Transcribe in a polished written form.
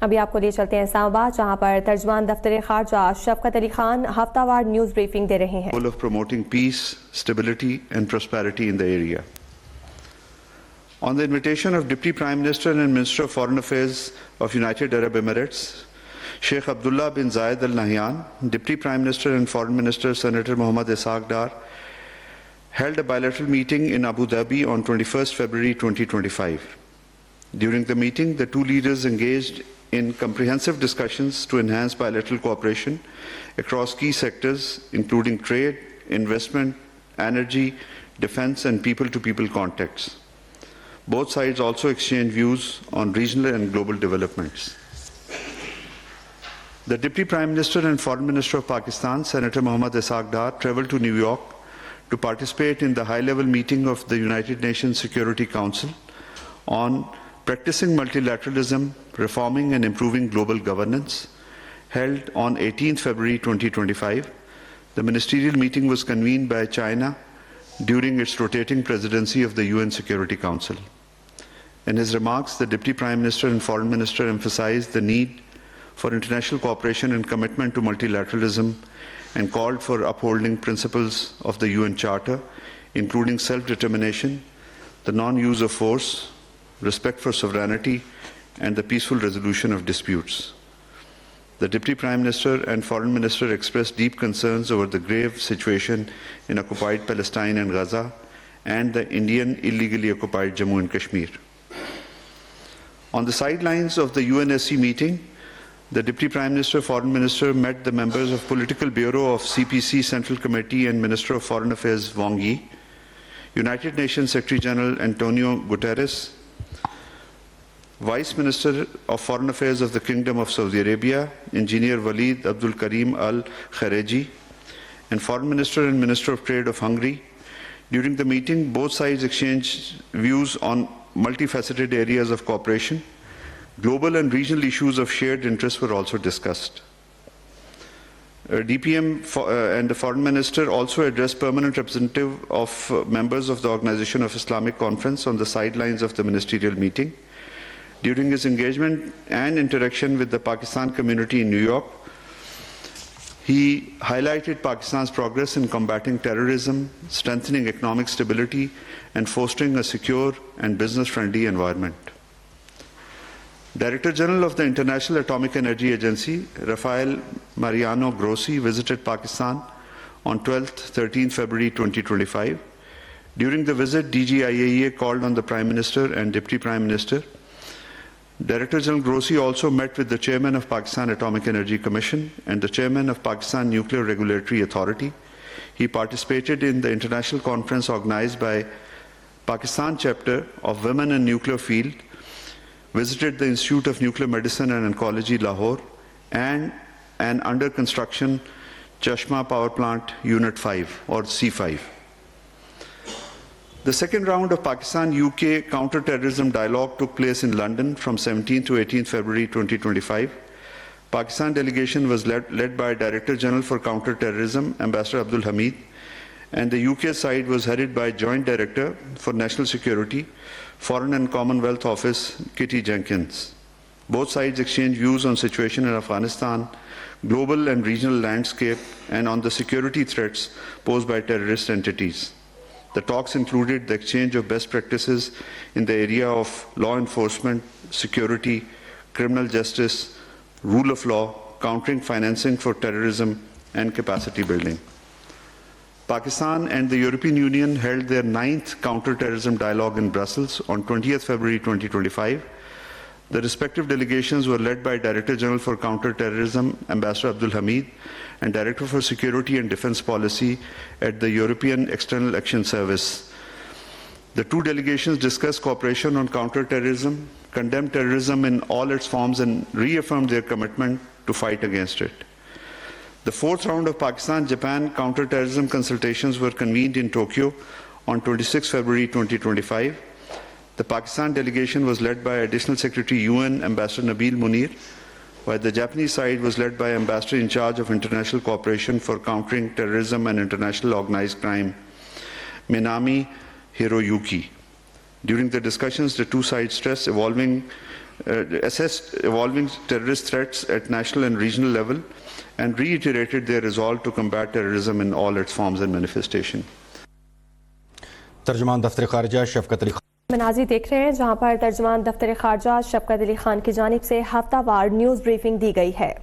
अभी आपको ले चलते हैं इस्लामाबाद, जहां पर तर्जमान दफ्तर खारजा शफकत अली खान हफ्तावार न्यूज ब्रीफिंग दे रहे हैं। Of promoting peace, stability and prosperity in the area. On the invitation of Deputy Prime Minister and Minister of Foreign Affairs of United Arab Emirates, Sheikh Abdullah bin Zayed Al Nahyan, Deputy Prime Minister and Foreign Minister Senator Mohammad Ishaq Dar held a bilateral meeting in Abu Dhabi on 21st February 2025. During the meeting, the two leaders engaged in comprehensive discussions to enhance bilateral cooperation across key sectors, including trade, investment, energy, defense, and people-to-people contacts. Both sides also exchanged views on regional and global developments. The Deputy Prime Minister and Foreign Minister of Pakistan, Senator Mohammad Ishaq Dar, traveled to New York to participate in the high-level meeting of the United Nations Security Council on practicing multilateralism, reforming and improving global governance, held on 18th February 2025. The ministerial meeting was convened by China during its rotating presidency of the UN Security Council. In his remarks, the Deputy Prime Minister and Foreign Minister emphasized the need for international cooperation and commitment to multilateralism and called for upholding principles of the UN Charter, including self-determination, the non-use of force, respect for sovereignty, and the peaceful resolution of disputes. The Deputy Prime Minister and Foreign Minister expressed deep concerns over the grave situation in occupied Palestine and Gaza and the Indian illegally occupied Jammu and Kashmir. On the sidelines of the UNSC meeting, the Deputy Prime Minister, Foreign Minister met the members of Political Bureau of CPC Central Committee and Minister of Foreign Affairs Wang Yi, United Nations Secretary General Antonio Guterres, Vice Minister of Foreign Affairs of the Kingdom of Saudi Arabia, Engineer Walid Abdul Karim Al Khareji, and Foreign Minister and Minister of Trade of Hungary. During the meeting, both sides exchanged views on multifaceted areas of cooperation. Global and regional issues of shared interest were also discussed. DPM and the Foreign Minister also addressed permanent representative of members of the Organization of Islamic Conference on the sidelines of the ministerial meeting. During his engagement and interaction with the Pakistan community in New York, he highlighted Pakistan's progress in combating terrorism, strengthening economic stability, and fostering a secure and business-friendly environment. Director General of the International Atomic Energy Agency, Rafael Mariano Grossi, visited Pakistan on 13th February 2025. During the visit, DGIAEA called on the Prime Minister and Deputy Prime Minister. Director General Grossi also met with the Chairman of Pakistan Atomic Energy Commission and the Chairman of Pakistan Nuclear Regulatory Authority. He participated in the international conference organized by Pakistan Chapter of Women in Nuclear Field, visited the Institute of Nuclear Medicine and Oncology, Lahore, and an under construction Chashma Power Plant Unit 5 or C5. The second round of Pakistan-UK counter-terrorism dialogue took place in London from 17th to 18th February 2025. Pakistan delegation was led by Director General for Counter-Terrorism, Ambassador Abdul Hamid, and the UK side was headed by Joint Director for National Security, Foreign and Commonwealth Office, Kitty Jenkins. Both sides exchanged views on situation in Afghanistan, global and regional landscape, and on the security threats posed by terrorist entities. The talks included the exchange of best practices in the area of law enforcement, security, criminal justice, rule of law, countering financing for terrorism, and capacity building. Pakistan and the European Union held their 9th counter-terrorism dialogue in Brussels on 20th February 2025. The respective delegations were led by Director General for Counter-Terrorism, Ambassador Abdul Hamid, and Director for Security and Defence Policy at the European External Action Service. The two delegations discussed cooperation on counter-terrorism, condemned terrorism in all its forms, and reaffirmed their commitment to fight against it. The fourth round of Pakistan-Japan counter-terrorism consultations were convened in Tokyo on 26 February 2025. The Pakistan delegation was led by Additional Secretary UN Ambassador Nabil Munir, while the Japanese side was led by Ambassador in charge of international cooperation for countering terrorism and international organized crime, Minami Hiroyuki. During the discussions, the two sides stressed evolving assessed evolving terrorist threats at national and regional level and reiterated their resolve to combat terrorism in all its forms and manifestation. तर्जुमान दफ्तर खारजा शफकत अली मनाजी देख रहे हैं जहां पर तर्जुमान दफ्तर खारजा शफकत अली खान की जानिब से हफ्तावार न्यूज़ ब्रीफिंग दी गई है।